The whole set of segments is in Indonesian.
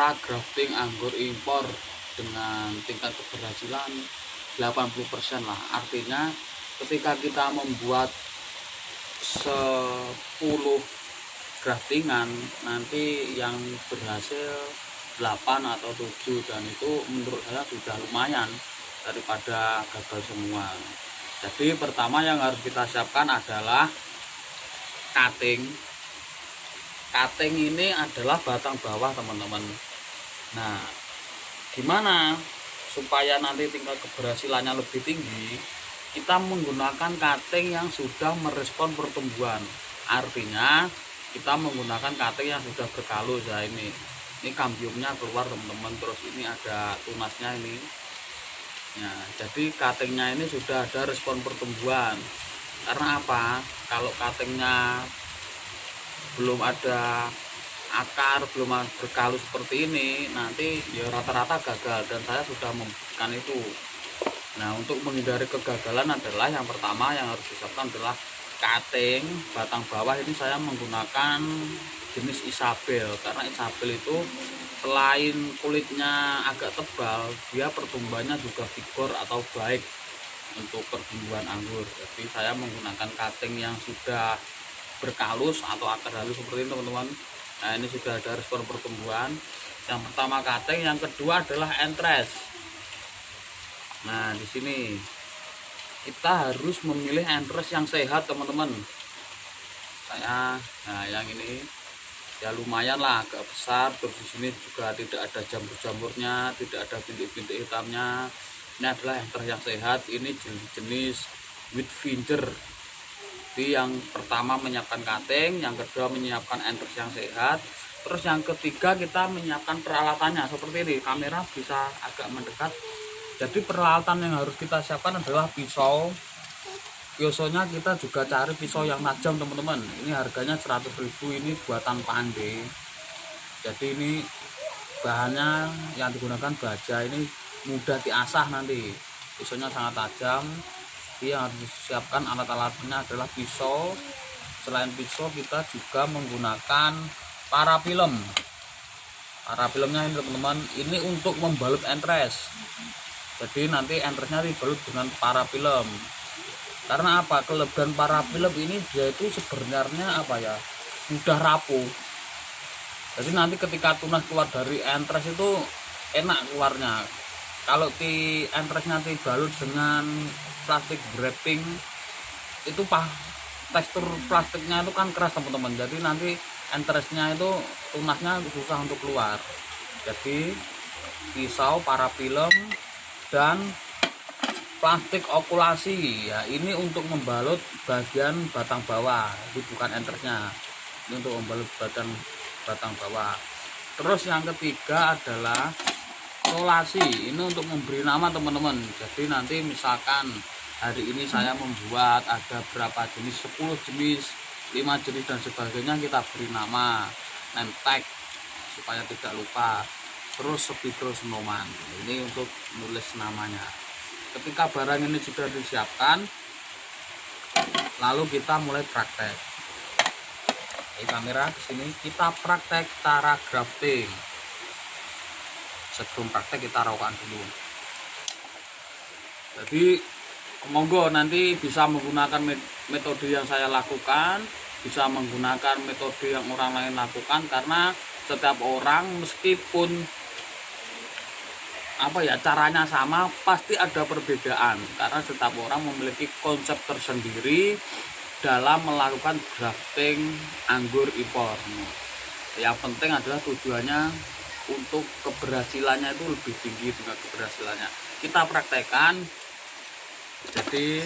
cara grafting anggur impor dengan tingkat keberhasilan 80% lah. Artinya ketika kita membuat 10 graftingan, nanti yang berhasil 8 atau 7, dan itu menurut saya sudah lumayan daripada gagal semua. Jadi pertama yang harus kita siapkan adalah cutting. Cutting ini adalah batang bawah, teman-teman. Nah, gimana supaya nanti tingkat keberhasilannya lebih tinggi? Kita menggunakan cutting yang sudah merespon pertumbuhan. Artinya kita menggunakan cutting yang sudah berkalus. Ya, ini kambiumnya keluar, teman-teman. Terus ini ada tunasnya ini. Nah, jadi cuttingnya ini sudah ada respon pertumbuhan. Karena apa? Kalau cuttingnya belum ada akar, belum berkalus seperti ini, nanti ya rata-rata gagal, dan saya sudah membuktikan itu. Nah, untuk menghindari kegagalan adalah yang pertama yang harus disiapkan adalah cutting batang bawah. Ini saya menggunakan jenis Isabel, karena Isabel itu selain kulitnya agak tebal, dia pertumbuhannya juga vigor atau baik untuk pertumbuhan anggur. Jadi saya menggunakan cutting yang sudah berkalus atau akar halus seperti ini, teman-teman. Nah, ini sudah ada respon pertumbuhan. Yang pertama cutting, yang kedua adalah entres. Nah, di sini kita harus memilih entres yang sehat, teman-teman. Nah, yang ini ya lumayan lah, agak besar. Terus di sini juga tidak ada jamur-jamurnya, tidak ada bintik-bintik hitamnya. Ini adalah entres yang sehat. Ini jenis Whitfinger. Jadi yang pertama menyiapkan cutting, yang kedua menyiapkan entres yang sehat. Terus yang ketiga kita menyiapkan peralatannya seperti ini. Kamera bisa agak mendekat. Jadi peralatan yang harus kita siapkan adalah pisau. Biasanya kita juga cari pisau yang tajam, teman-teman. Ini harganya 100.000, ini buatan Pandey. Jadi ini bahannya yang digunakan baja, ini mudah diasah nanti. Pisaunya sangat tajam. Jadi yang harus disiapkan alat-alatnya adalah pisau. Selain pisau kita juga menggunakan parafilm. Parafilmnya ini, teman-teman, ini untuk membalut entres. Jadi nanti entresnya dibalut dengan parafilm. Karena apa? Kelebihan parafilm ini dia itu sebenarnya apa ya, mudah rapuh. Jadi nanti ketika tunas keluar dari entres itu enak keluarnya. Kalau di entresnya dibalut dengan plastik wrapping, itu tekstur plastiknya itu kan keras, teman-teman. Jadi nanti entresnya itu tunasnya susah untuk keluar. Jadi pisau, parafilm, dan plastik okulasi, ya ini untuk membalut bagian batang bawah. Itu bukan entresnya, ini untuk membalut bagian batang bawah. Terus yang ketiga adalah solasi. Ini untuk memberi nama, teman-teman. Jadi nanti misalkan hari ini saya membuat ada berapa jenis, 10 jenis, 5 jenis dan sebagainya, kita beri nama, name tag supaya tidak lupa. Terus Spidro Snowman, ini untuk nulis namanya. Ketika barang ini sudah disiapkan, lalu kita mulai praktek. Kamera ke sini, kita praktek cara grafting. Sebelum praktek kita rawakan dulu. Jadi monggo nanti bisa menggunakan metode yang saya lakukan, bisa menggunakan metode yang orang lain lakukan, karena setiap orang meskipun caranya sama, pasti ada perbedaan, karena setiap orang memiliki konsep tersendiri dalam melakukan grafting anggur impor. Yang penting adalah tujuannya untuk keberhasilannya itu lebih tinggi dengan keberhasilannya. Kita praktekkan. Jadi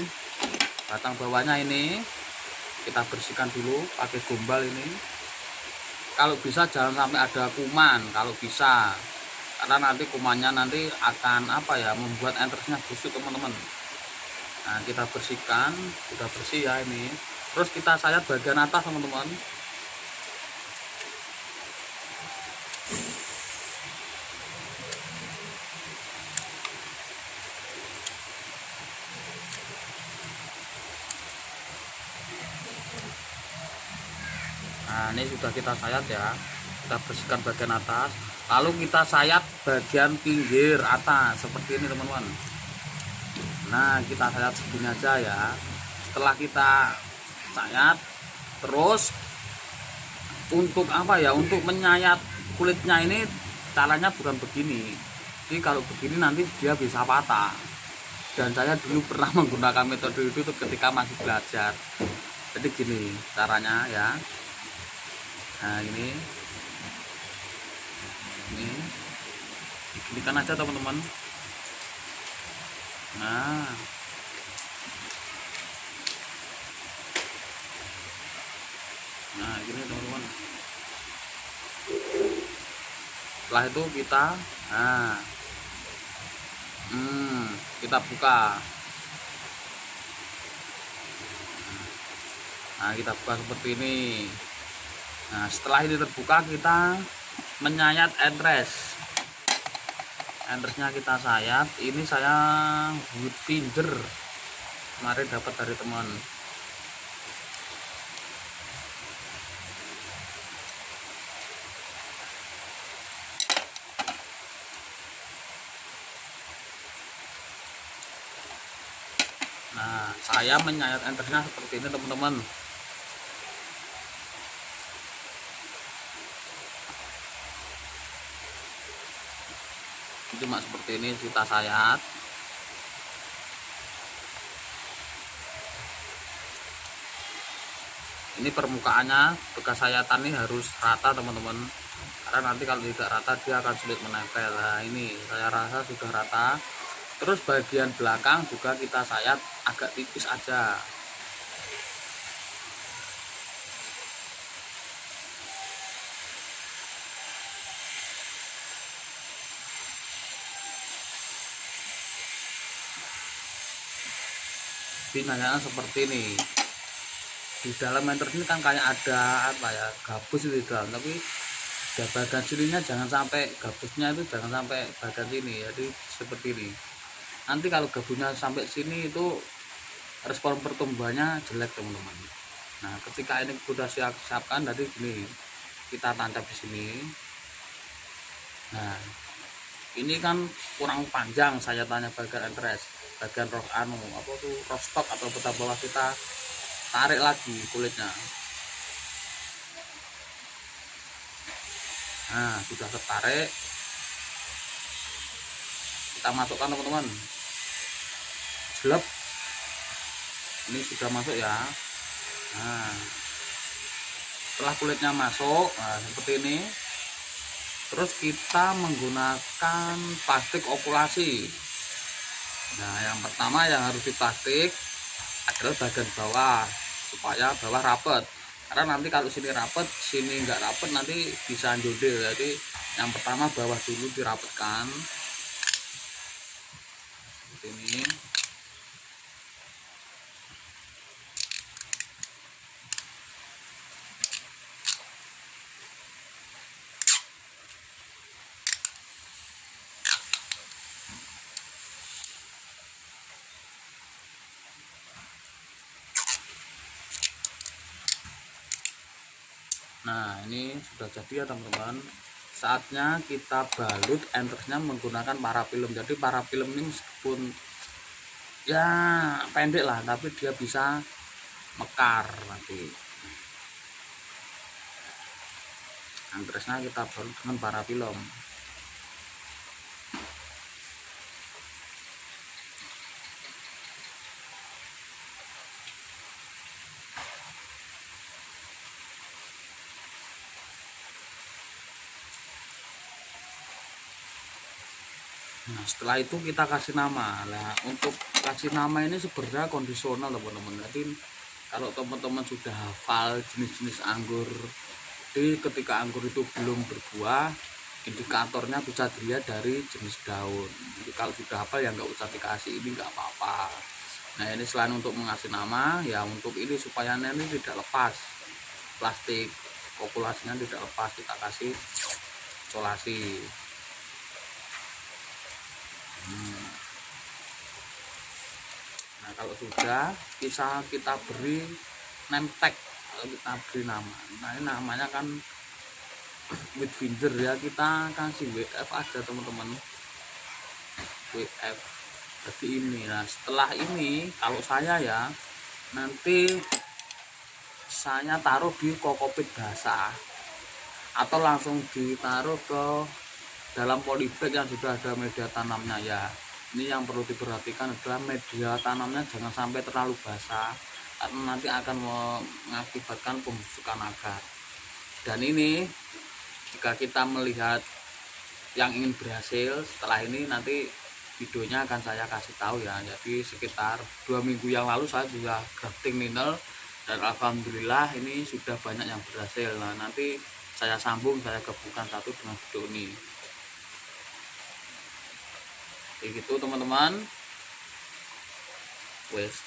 batang bawahnya ini kita bersihkan dulu pakai gombal ini. Kalau bisa jangan sampai ada kuman, kalau bisa, karena nanti kumannya nanti akan membuat entresnya busuk, teman-teman. Nah, kita bersihkan, sudah bersih ya ini. Terus kita sayat bagian atas, teman-teman. Nah, ini sudah kita sayat ya. Kita bersihkan bagian atas. Lalu kita sayat bagian pinggir atas seperti ini teman-teman. Nah, kita sayat segini aja ya. Setelah kita sayat, terus untuk apa ya, untuk menyayat kulitnya ini caranya bukan begini. Jadi kalau begini nanti dia bisa patah. Dan saya dulu pernah menggunakan metode itu ketika masih belajar. Jadi gini caranya ya. Nah ini kan aja teman-teman. Nah gini teman-teman. Setelah itu kita kita buka. Nah kita buka seperti ini. Nah setelah ini terbuka, kita menyayat entres. Entresnya kita sayat. Ini saya wood finger kemarin dapat dari teman. Nah saya menyayat entresnya seperti ini teman-teman. Cuma seperti ini kita sayat. Ini permukaannya bekas sayatan ini harus rata teman-teman, karena nanti kalau tidak rata dia akan sulit menempel. Nah ini saya rasa sudah rata. Terus bagian belakang juga kita sayat agak tipis aja. Binanya seperti ini. Di dalam enter ini kan kayak ada apa ya, gabus itu di dalam, tapi bagian sininya jangan sampai, gabusnya itu jangan sampai bagian sini. Jadi seperti ini. Nanti kalau gabusnya sampai sini itu respon pertumbuhannya jelek teman-teman. Nah ketika ini sudah siapkan tadi gini, kita tancap di sini. Nah ini kan kurang panjang sayatannya bagian entres, bagian apa tuh, rostok atau peta bawah, kita tarik lagi kulitnya. Nah sudah tertarik, kita masukkan teman-teman. Jelek, ini sudah masuk ya. Nah setelah kulitnya masuk, nah seperti ini, terus kita menggunakan plastik okulasi. Nah yang pertama yang harus diplastik adalah bagian bawah, supaya bawah rapet, karena nanti kalau sini rapet sini enggak rapet nanti bisa jodel. Jadi yang pertama bawah dulu dirapetkan seperti ini. Nah ini sudah jadi ya teman-teman. Saatnya kita balut entresnya menggunakan parafilm. Jadi parafilm ini meskipun ya pendek lah, tapi dia bisa mekar nanti. Entresnya kita balut dengan parafilm. Nah setelah itu kita kasih nama. Nah untuk kasih nama ini sebenarnya kondisional teman-teman. Jadi kalau teman-teman sudah hafal jenis-jenis anggur, jadi ketika anggur itu belum berbuah, indikatornya bisa dilihat dari jenis daun. Jadi kalau sudah hafal ya nggak usah dikasih, ini nggak apa-apa. Nah ini selain untuk mengasih nama, ya untuk ini supaya ini tidak lepas, plastik populasinya tidak lepas, kita kasih isolasi. Nah kalau sudah kita beri name tag, kita beri nama. Nah ini namanya kan with finger ya, kita kasih WF aja teman-teman, WF. Jadi ini, nah setelah ini kalau saya ya nanti saya taruh di kokopit basah atau langsung ditaruh ke dalam polybag yang sudah ada media tanamnya ya. Ini yang perlu diperhatikan adalah media tanamnya jangan sampai terlalu basah karena nanti akan mengakibatkan pembusukan akar. Dan ini jika kita melihat yang ingin berhasil setelah ini, nanti videonya akan saya kasih tahu ya. Jadi sekitar 2 minggu yang lalu saya juga grafting ninel dan alhamdulillah ini sudah banyak yang berhasil. Nah nanti saya sambung, saya gabungkan satu dengan video ini. Kayak gitu teman-teman. Wes